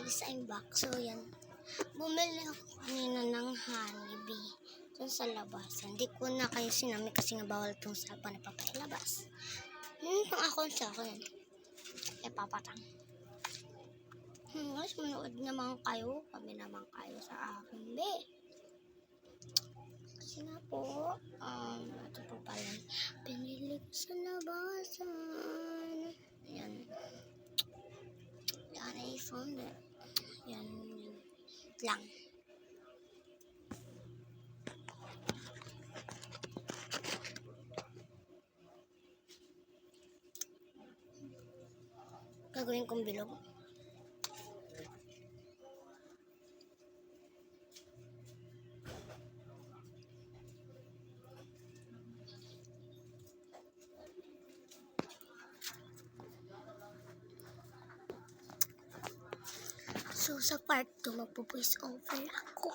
guys, I'm back. So, yan. Bumili ako kanina ng honeybee dun sa labas. Hindi ko na kayo sinami kasi nga bawal itong sapan na papailabas. Itong akong sa akin. Papatang. Guys, manood naman kayo. Kami naman kayo sa akin, be. Kasi nga po, ito po pala. Pinili ko sa labasan. Yan. Yan, I found it. Yan lang. Gagawin kong bilog. So, sa part 2, magpo-voice over ako.